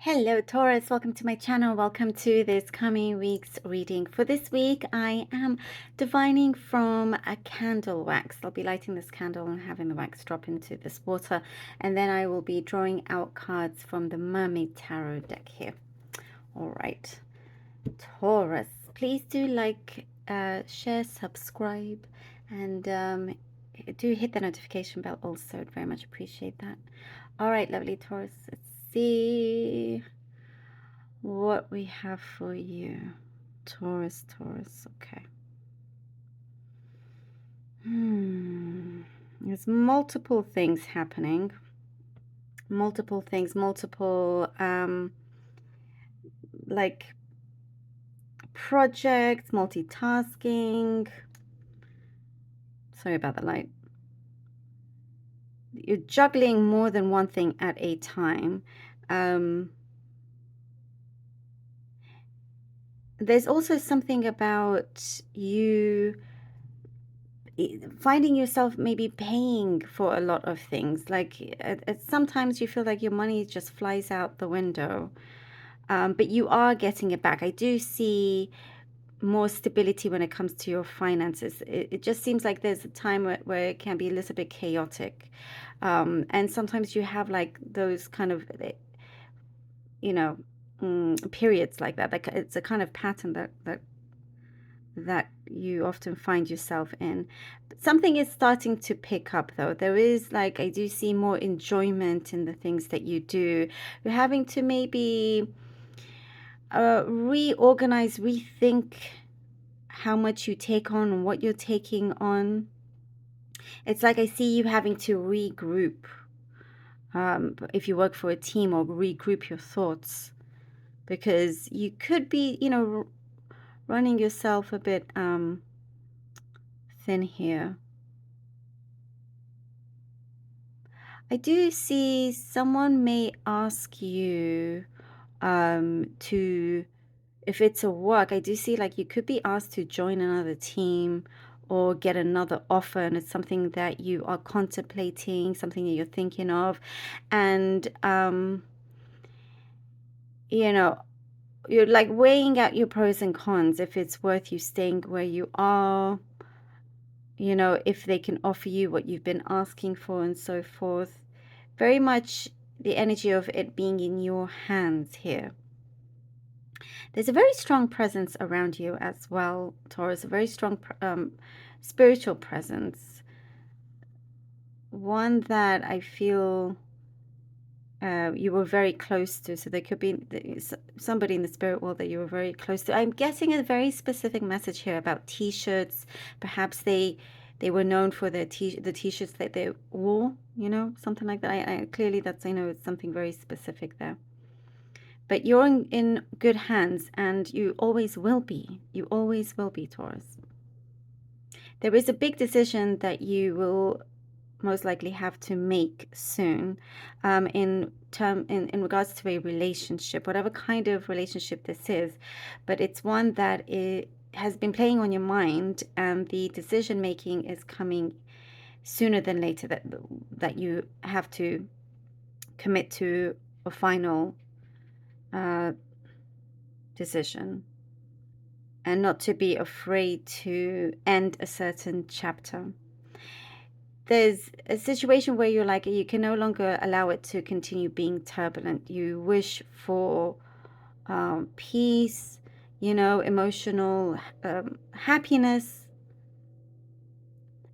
Hello, Taurus. Welcome to my channel. Welcome to this coming week's reading. For this week, I am divining from a candle wax. I'll be lighting this candle and having the wax drop into this water. And then I will be drawing out cards from the Mermaid Tarot deck here. All right. Taurus, please do like, share, subscribe, and do hit the notification bell also. I'd very much appreciate that. All right, lovely Taurus. Let's see what we have for you. Taurus, okay. There's multiple things happening. Multiple things, like projects, multitasking. Sorry about the light. You're juggling more than one thing at a time. There's also something about you finding yourself maybe paying for a lot of things. Like sometimes you feel like your money just flies out the window, but you are getting it back. I do see more stability when it comes to your finances. It just seems like there's a time where it can be a little bit chaotic. And sometimes you have like those kind of, periods like that. Like it's a kind of pattern that you often find yourself in. But something is starting to pick up though. There is like, I do see more enjoyment in the things that you do. You're having to maybe reorganize, rethink how much you take on and what you're taking on. It's like I see you having to regroup. If you work for a team, or regroup your thoughts, because you could be, running yourself a bit thin here. I do see someone may ask you to, if it's a work, I do see like you could be asked to join another team or get another offer, and it's something that you are contemplating, something that you're thinking of, and you're like weighing out your pros and cons, if it's worth you staying where you are, if they can offer you what you've been asking for and so forth. Very much the energy of it being in your hands here. There's a very strong presence around you as well, Taurus, a very strong spiritual presence. One that I feel you were very close to. So there could be somebody in the spirit world that you were very close to. I'm getting a very specific message here about t-shirts. Perhaps they were known for the t-shirts that they wore, something like that. I clearly that's, I know it's something very specific there. But you're in good hands, and you always will be. You always will be, Taurus. There is a big decision that you will most likely have to make soon, in regards to a relationship, whatever kind of relationship this is. But it's one that has been playing on your mind, and the decision making is coming sooner than later, that you have to commit to a final decision, and not to be afraid to end a certain chapter. There's a situation where you're like, you can no longer allow it to continue being turbulent. You wish for peace, emotional happiness.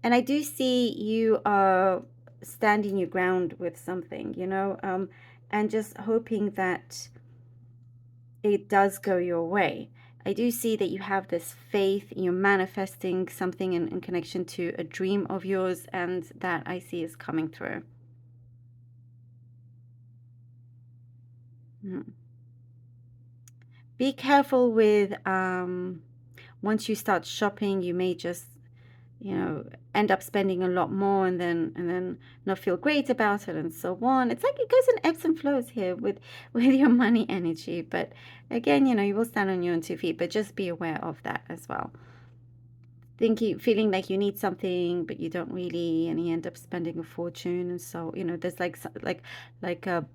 And I do see you are standing your ground with something, and just hoping that it does go your way. I do see that you have this faith, you're manifesting something in connection to a dream of yours, and that I see is coming through. Be careful with, once you start shopping, you may just, end up spending a lot more, and then not feel great about it, and so on. It's like it goes in ebbs and flows here with your money energy. But again, you will stand on your own 2 feet, but just be aware of that as well. Feeling like you need something, but you don't really, and you end up spending a fortune. And so, there's like a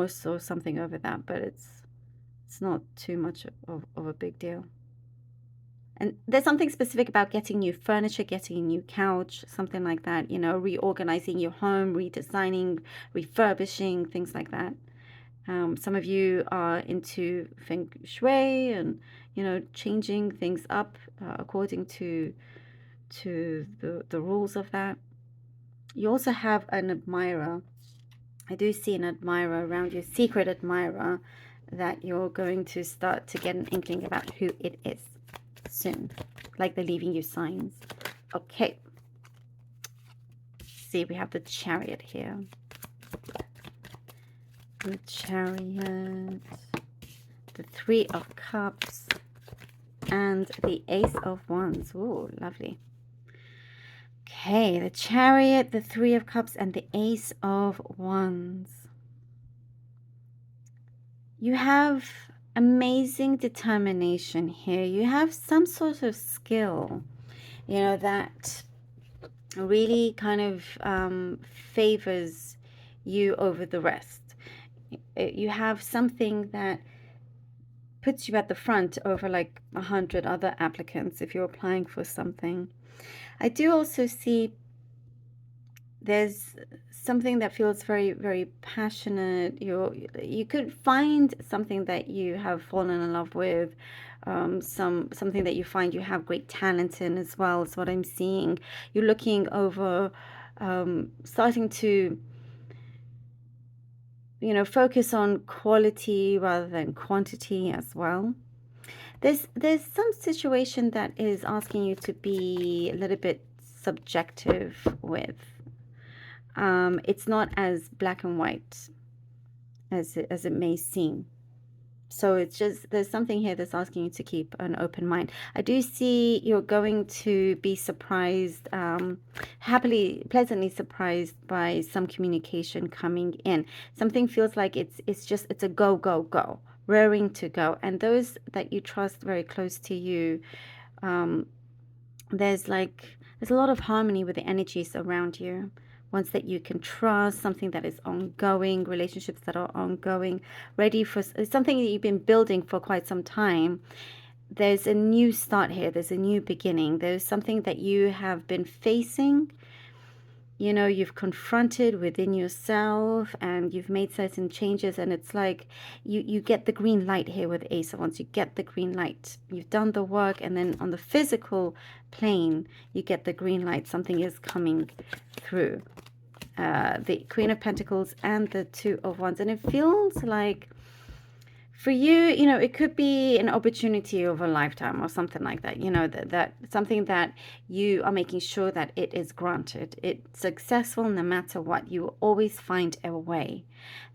divorce or something over that, but it's not too much of a big deal. And there's something specific about getting new furniture, getting a new couch, something like that, you know, reorganizing your home, redesigning, refurbishing, things like that. Some of you are into feng shui and, you know, changing things up according to the rules of that. You also have an admirer. I do see an admirer around you, secret admirer, that you're going to start to get an inkling about who it is soon, like they're leaving you signs. Okay, see, we have the Chariot here. The Chariot, the Three of Cups, and the Ace of Wands. Ooh, lovely. Okay, the Chariot, the Three of Cups, and the Ace of Wands. You have amazing determination here. You have some sort of skill, you know, that really kind of favors you over the rest. You have something that puts you at the front over like 100 other applicants if you're applying for something. I do also see there's something that feels very, very passionate. You could find something that you have fallen in love with, something that you find you have great talent in as well, is what I'm seeing. You're looking over, starting to, you know, focus on quality rather than quantity as well. There's some situation that is asking you to be a little bit subjective with. It's not as black and white as it may seem. So it's just, there's something here that's asking you to keep an open mind. I do see you're going to be surprised, happily, pleasantly surprised by some communication coming in. Something feels like it's a go, go, go, raring to go. And those that you trust very close to you, there's a lot of harmony with the energies around you. Ones that you can trust, something that is ongoing, relationships that are ongoing, ready for something that you've been building for quite some time. There's a new start here. There's a new beginning. There's something that you have been facing, you know, you've confronted within yourself, and you've made certain changes, and it's like you get the green light here with Ace of Wands. You get the green light. You've done the work, and then on the physical plane, you get the green light. Something is coming through. The Queen of Pentacles and the Two of Wands. And it feels like for you, you know, it could be an opportunity of a lifetime or something like that, you know, that something that you are making sure that it is granted. It's successful no matter what. You will always find a way.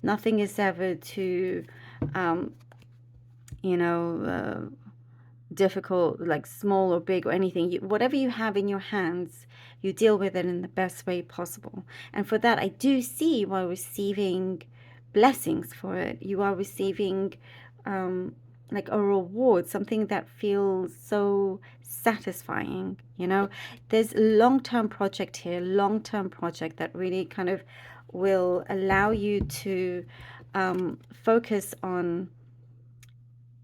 Nothing is ever too, you know, difficult, like small or big or anything. Whatever you have in your hands, you deal with it in the best way possible. And for that, I do see you are receiving blessings for it. You are receiving like a reward, something that feels so satisfying, you know. There's a long-term project here, long-term project that really kind of will allow you to focus on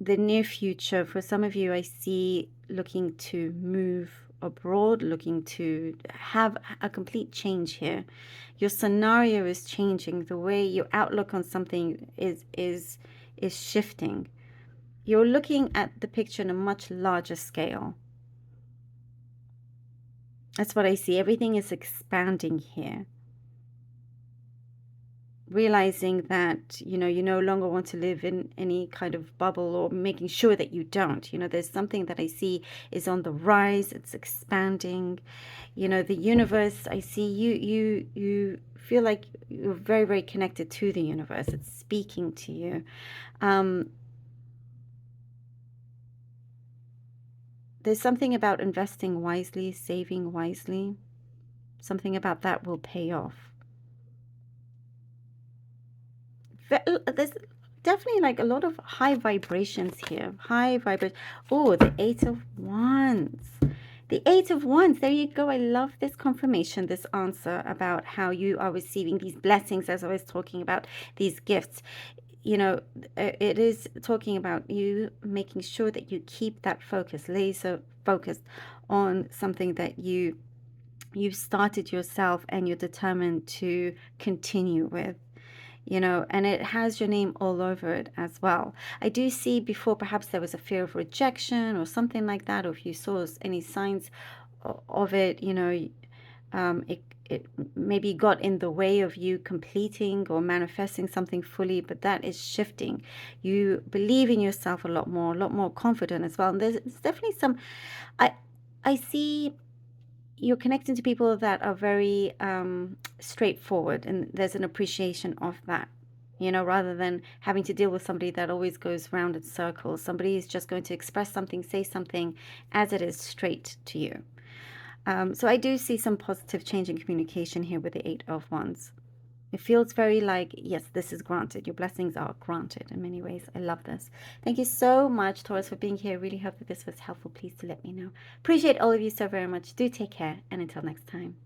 the near future. For some of you, I see looking to move abroad, looking to have a complete change here. Your scenario is changing. The way your outlook on something is shifting. You're looking at the picture on a much larger scale. That's what I see. Everything is expanding here. Realizing that, you know, you no longer want to live in any kind of bubble, or making sure that you don't. You know, there's something that I see is on the rise. It's expanding. You know, the universe, I see you feel like you're very, very connected to the universe. It's speaking to you. There's something about investing wisely, saving wisely. Something about that will pay off. There's definitely like a lot of high vibrations here. High vibration. Oh, the Eight of Wands. The Eight of Wands, there you go. I love this confirmation, this answer about how you are receiving these blessings, as I was talking about, these gifts. You know, it is talking about you making sure that you keep that focus, laser focused on something that you've started yourself and you're determined to continue with. You know, and it has your name all over it as well. I do see before perhaps there was a fear of rejection or something like that, or if you saw any signs of it, you know, it maybe got in the way of you completing or manifesting something fully, but that is shifting. You believe in yourself a lot more confident as well. And there's definitely some, I see you're connecting to people that are very straightforward, and there's an appreciation of that, you know, rather than having to deal with somebody that always goes round in circles. Somebody is just going to express something, say something as it is, straight to you. So I do see some positive change in communication here with the Eight of Wands. It feels very like, yes, this is granted. Your blessings are granted in many ways. I love this. Thank you so much, Taurus, for being here. Really hope that this was helpful. Please do let me know. Appreciate all of you so very much. Do take care, and until next time.